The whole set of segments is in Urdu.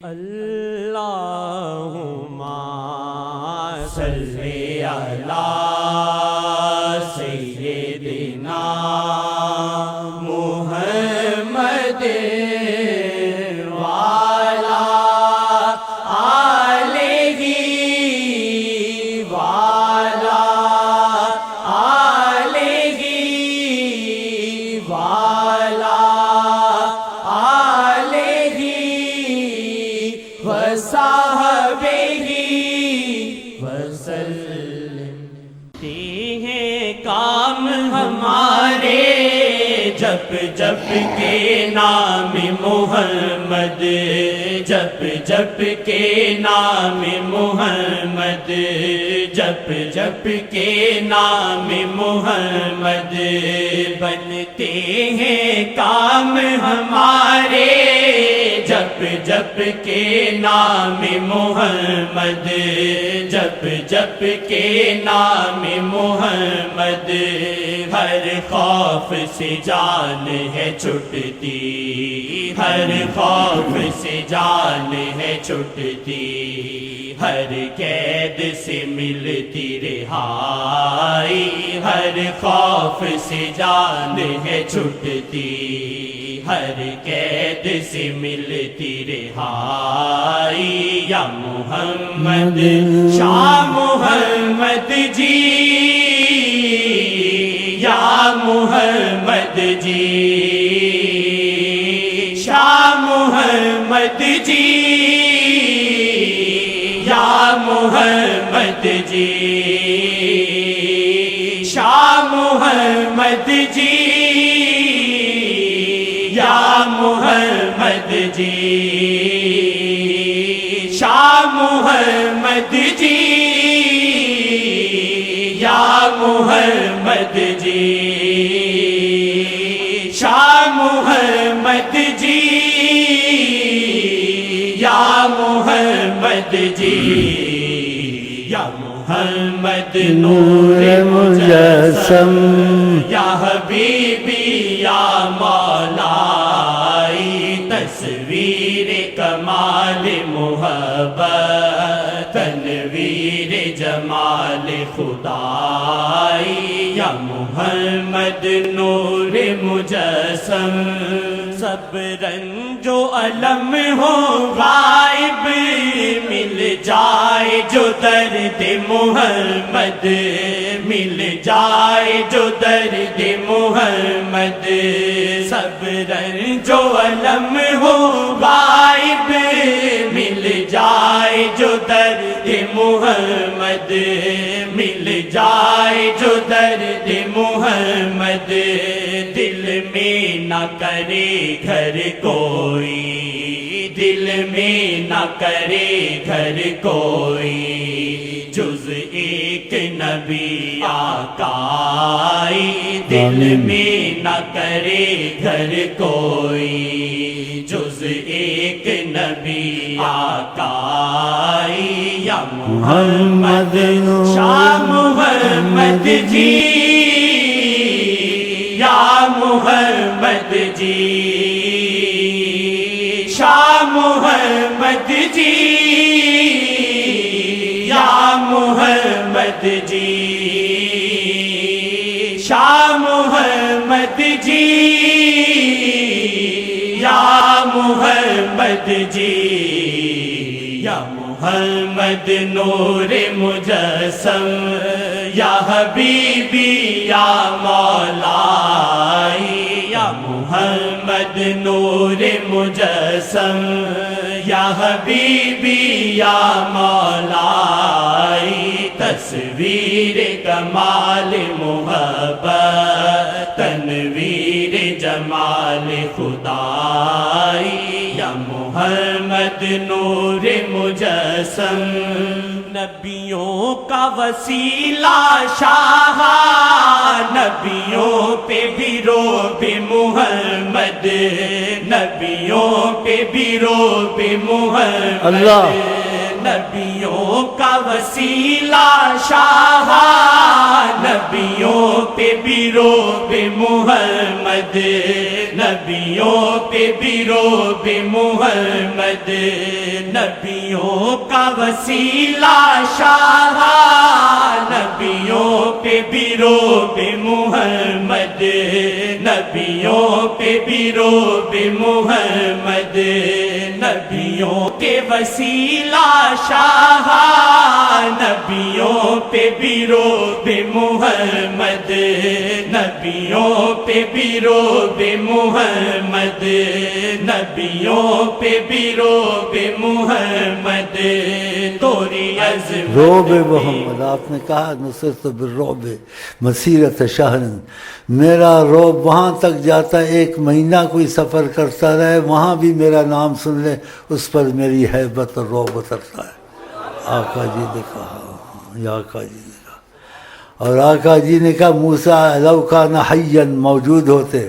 اللہم صلی علی سیدنا محمد وعلی آلہ وعلی آلہ وعلی آلہ وصحبہ وسلم۔ ہیں کام ہمارے جب جب کے نام محمد، جب جب کے نام محمد، جب جب کے نام محمد، بنتے ہیں کام ہمارے جب جب کے نام محمد، جب جب کے نام محمد، ہر خوف سے جان ہے چھٹتی، ہر خوف سے جان ہے چھٹتی، ہر قید سے ملتی رہائی، ہر خوف سے جان ہے چھٹتی، ہر قید سے ملتی رہائی، یا محمد شاہ محمد جی، یا محمد جی، شاہ محمد جی، یا محمد جی، شاہ محمد جی، یا محمد جی، شاہ محمد جی، یا محمد جی، شاہ محمد جی، یا محمد جی، یا محمد نور مجسم، یا حبیبی یا مولائی، تصویر کمال محبت، تنویر جمال خدائی، یا محمد نور مجسم، سب رنج و علم ہو غائب، مل جائے جو درد محمد، مل جائے جو درد محمد، سب رنج و علم ہو غائب، مل جائے جو درد محمد، مل جائے جو درد محمد، دل میں نہ کرے گھر کوئی، دل میں نہ کرے گھر کوئی، جز ایک نبی آقائی، دل میں نہ کرے گھر کوئی، جز ایک نبی آقائی، یا محمد شاہ محمد جی، یا محمد جی، شاہ محمد جی، یا محمد جی، شاہ محمد جی، یا محمد جی، یا محمد نور مجسم، یا حبیبی یا مولائی، یا محمد نور مجسم، یا حبیبی یا مولائی، تصویر کمال محبت، تنویر جمال خدائی، یا محمد نور مجسم، نبیوں کا وسیلہ شاہ، نبیوں پہ بھی روب محمد، نبیوں پہ بھی روب محمد، اللہ، نبیوں کا وسیلہ شاہ، نبیوں پہ بھی روب محمد، نبیوں پہ بھی روب محمد، نبیوں کا وسیلہ شاہ، نبیوں پہ بھی روب محمد، نبیوں پہ بھی روب محمد، نبیوں کے وسیلہ شاہ، نبیوں پہ بھی روب محمد، نبیوں پہ بھی روب محمد، نبیوں پہ بھی روب محمد، توری عظمت روب محمد، آپ نے کہا نصرت بالرعب مسیرت شہر، میرا روب وہاں تک جاتا ہے، 1 مہینہ کوئی سفر کرتا رہے، وہاں بھی میرا نام سن لے، اس پر میری ہیبت اور روب اترتا ہے۔ آقا جی نے کہا، یا آقا جی نے کہا، اور آقا جی نے کہا موسیٰ لو کان حیا موجود ہوتے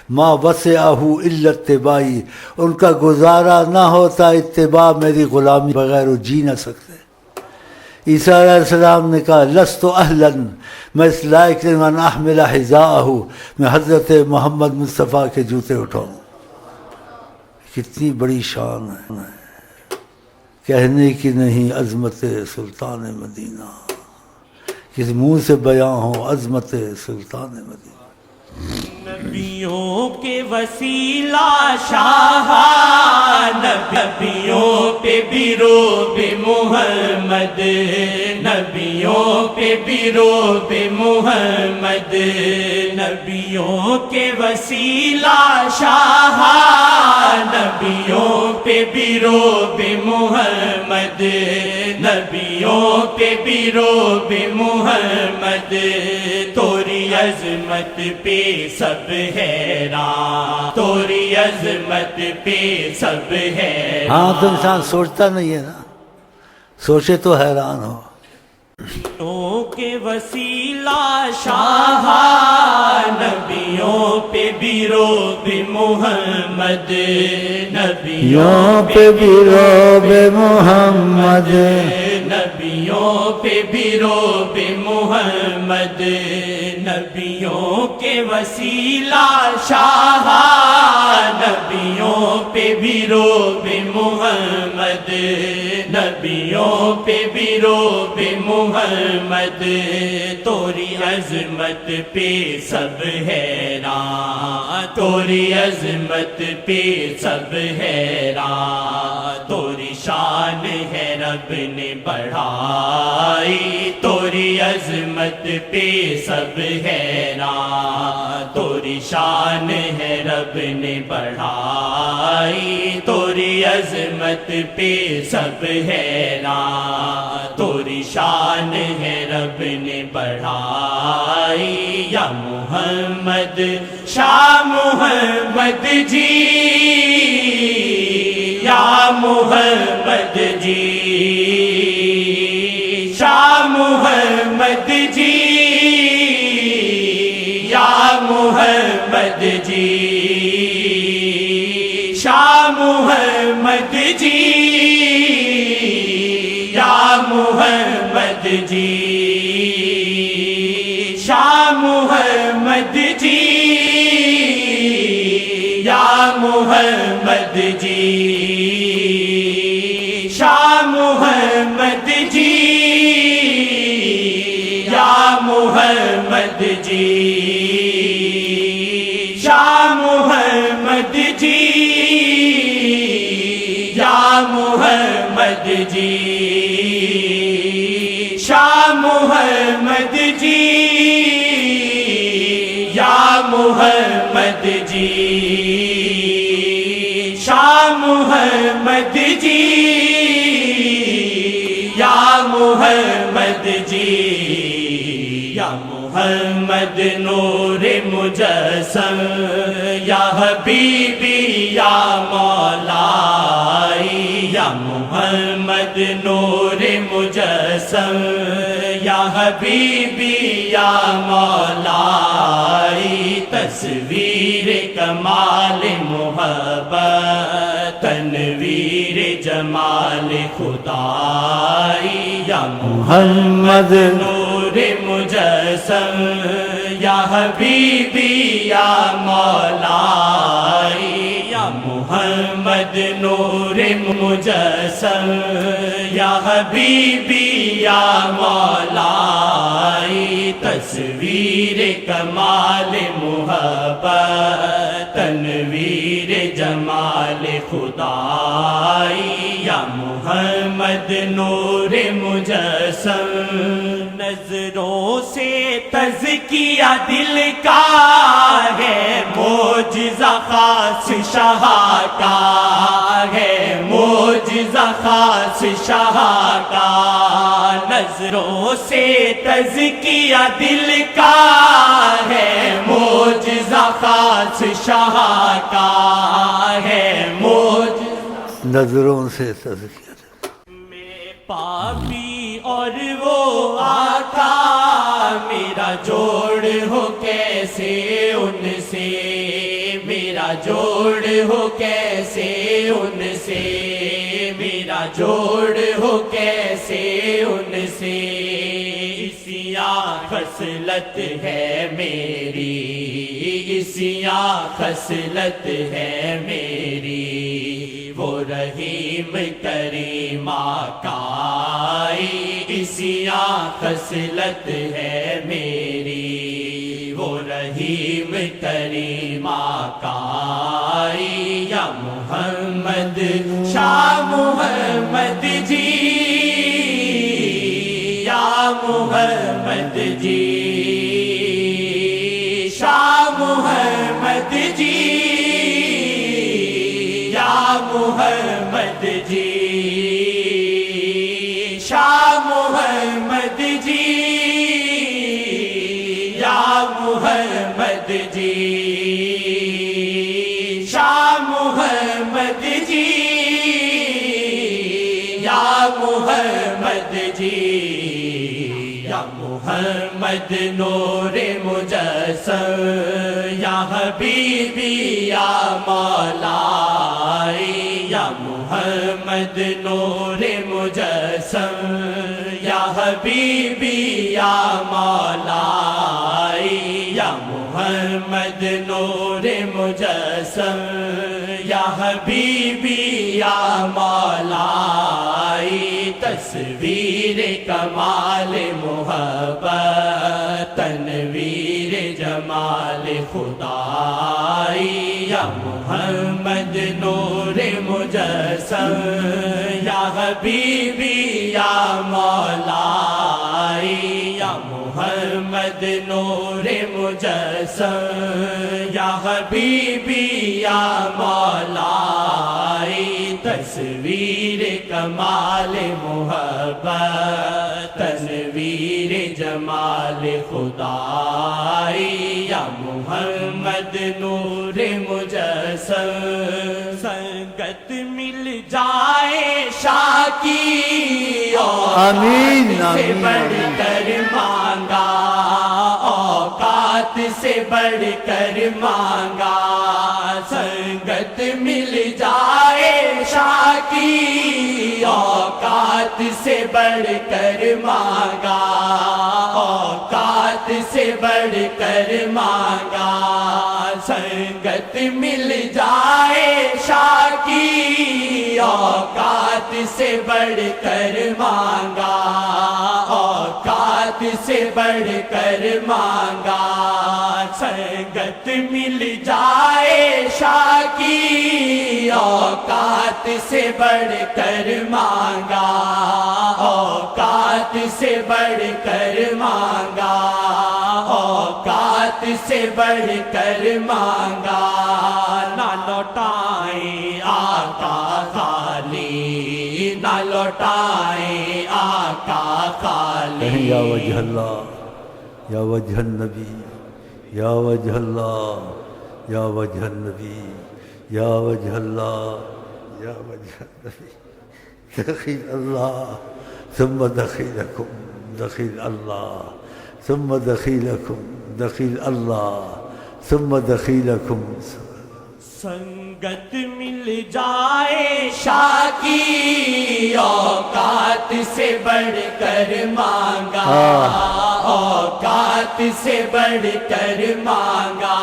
ما وسعہ الا اتباعی، ان کا گزارا نہ ہوتا اتباع میری غلامی بغیر وہ جی نہ سکتے۔ عیسیٰ علیہ السلام نے کہا لست اہلا، میں اس لائق نہیں ان احمل حذاءہ، میں حضرت محمد مصطفیٰ کے جوتے اٹھاؤں۔ کتنی بڑی شان ہے، کہنے کی نہیں عظمت سلطان مدینہ، کس منہ سے بیاں ہو عظمت سلطان مدینہ۔ نبیوں کے وسیلہ شاہ، نبیوں پہ بھی روب محمد، نبیوں پہ بھی روب محمد، نبیوں کے وسیلہ شاہ، نبیوں پہ بھی روب محمد، نبیوں پہ بھی روب محمد، توری عظمت پہ سب حیران، توری عظمت پہ سب حیران۔ ہاں تو انسان سوچتا نہیں ہے نا، سوچے تو حیران ہو۔ نبیوں کے وسیلہ شاہ، نبیوں پہ بھی روب محمد، نبیوں پہ بھی روب محمد، نبیوں پہ بھی روب محمد، نبیوں کے وسیلہ شاہ، نبیوں پہ بھی روب محمد، نبیوں پہ بھی روب محمد، توری عظمت پہ سب حیران، توری عظمت پہ سب حیران، توری شان ہے رب نے بڑھائی، توری عظمت پہ سب حیران، توری شان ہے رب نے بڑھائی، توری عظمت پہ سب حیران، توری شان ہے رب نے بڑھائی، یا محمد شاہ محمد جی، یا محمد جی، شاہ محمد جی، یا محمد جی، شاہ محمد جی، یا محمد جی، شاہ محمد جی، یا محمد جی، شاہ محمد جی، یا محمد جی، شاہ محمد جی، یا محمد جی، شاہ محمد جی، یا محمد جی، شاہ محمد جی، یا محمد جی، یا محمد نور مجسم، یا حبیبی یا مولائی، یا محمد نور مجسم، یا حبیبی یا مولائی، تصویر کمال محبت، تنویر جمال خدائی، یا محمد نور نور مجسم یا حبیبی یا مولائی یا محمد نور مجسم یا حبیبی یا مولائی تصویر کمال محبت تنویر جمال خدائی یا محمد نور مجسم نظروں سے تزکیہ دل کا ہے معجزہ خاص شاہ کا ہے معجزہ خاص شاہ کا نظروں سے تزکیہ دل کا ہے معجزہ خاص شاہ کا ہے معجزہ نظروں سے تزکیہ میں پاپی اور وہ آقا میرا جوڑ ہو کیسے ان سے میرا جوڑ ہو کیسے ان سے میرا جوڑ ہو کیسے ان سے اسیاں خصلت ہے میری اسیاں خصلت ہے میری وہ رحیم کریم آقائی اسیاں خصلت ہے میری وہ رحیم کریم آقائی یا محمد شاہ محمد جی یا محمد جی شاہ محمد جی یا محمد جی شاہ محمد جی یا محمد جی شاہ محمد جی یا محمد جی یا محمد نور مجسم یا حبیبی یا مولائی یا محمد نور مجسم یا حبیبی یا مولائی یا محمد نور مجسم یا حبیبی یا مولائی تصویر کمال محبت تنویر جمال خدائی یا محمد نور مجسم یا حبیبی یا مولائی یا محمد نور مجسم یا حبیبی یا مولائی تصویر کمال محبت تنویر جمال خدائی یا محمد نور مجسم سنگت مل جائے شاہ کی آمین سے بڑھ کر مانگا اوقات سے بڑھ کر مانگا سنگت مل جائے شاہ کی اوقات سے بڑھ کر مانگا اوقات سے بڑھ کر مانگا سنگت مل جائے شاہ کی اوقات سے بڑھ کر مانگا اوقات سے بڑھ کر مانگا سنگت مل جائے شاہ کی اوقات سے بڑھ کر مانگا اوقات سے بڑھ کر مانگا اوقات سے بڑھ کر مانگا نہ لوٹائیں آقا خالی نہ لوٹائیں آقا خالی یا وجہ اللہ یا وجہ النبی یا وجہ اللہ یا وجہ النبی یا وجہ اللہ یا وجہ النبی دخیل اللہ ثم دخیلکم دخیل اللہ ثم دخیلکم دخیل اللہ ثم دخیلکم سنگت مل جائے شاہ کی اوقات سے بڑھ کر مانگا اوقات سے بڑھ کر مانگا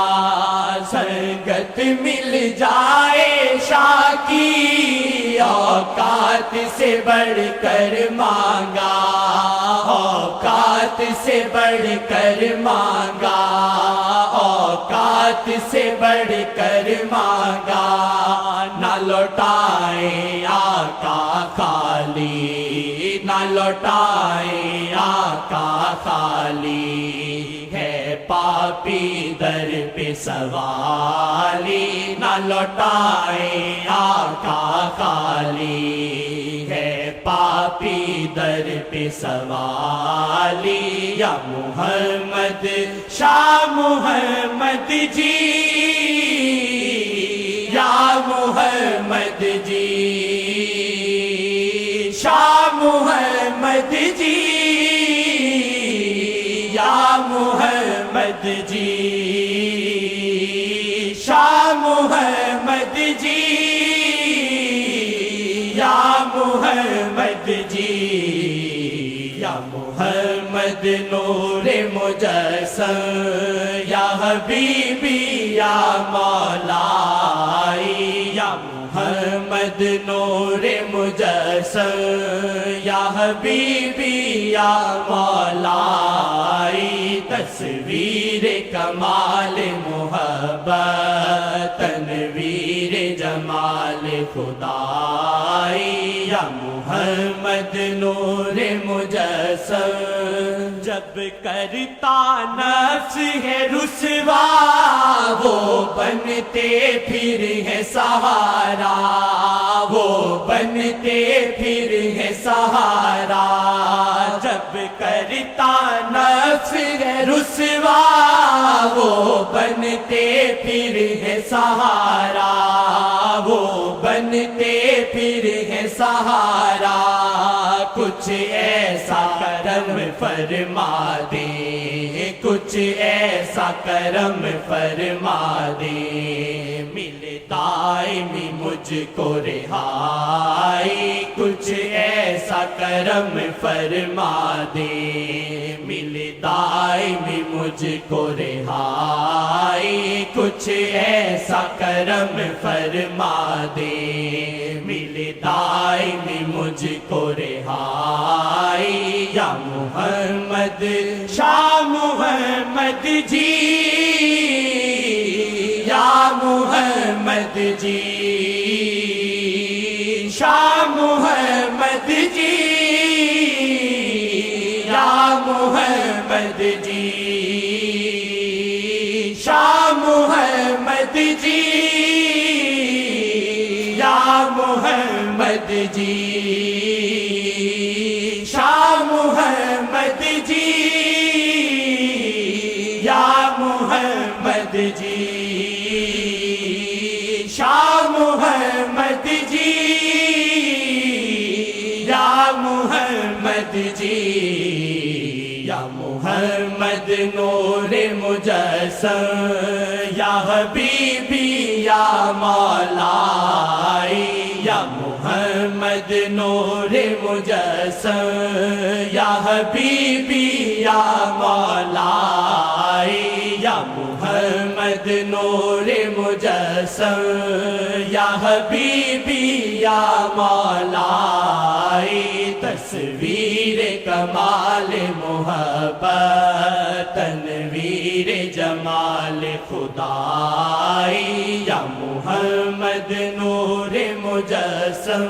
سنگت مل جائے شاہ کی اوقات سے بڑھ کر مانگا اوقات سے بڑھ کر مانگا اوقات سے بڑھ کر مانگا نہ لوٹائیں آقا خالی نہ لوٹائیں آقا خالی ہے پاپی در پہ سوالی نہ لوٹائیں آقا خالی ہے پاپی در پہ سوالی یا محمد شاہ محمد جی یا محمد جی شاہ محمد جی یا محمد جی شاہ محمد جی یا محمد جی یا محمد نور مجسم یا حبیبی یا مولائی یا محمد نور مجسم یا حبیبی یا مولائی تصویر کمال محبت تنویر جمال خدائی یا محمد نور مجسم جب کرتا نفس ہے رسوا وہ بنتے پھر ہے سہارا وہ بنتے پھر ہے سہارا جب کرتا نفس ہے رسوا وہ بنتے پھر ہے سہارا وہ بنتے پھر ہے سہارا کچھ ایسا کرم فرما دے کچھ ایسا کرم فرما دے مل دائمی مجھ کو رہائی کچھ ایسا کرم فرما دے مل دائمی مجھ کو رہائی کچھ ایسا کرم فرما دے مل دائمی مجھ کو رہائی یا محمد شاہ محمد جی یا محمد جی شاہ محمد جی یا محمد جی شاہ محمد جی یا محمد جی شاہ محمد جی یا محمد جی شاہ محمد جی یا محمد جی یا محمد نور مجسم یا حبیبی یا مولائی یا محمد نور مجسم یا حبیبی یا مولائی یا محمد نور مجسم یا حبیبی یا مولائی تصویر کمال محبت تنویر جمال خدائی یا محمد نور مجسم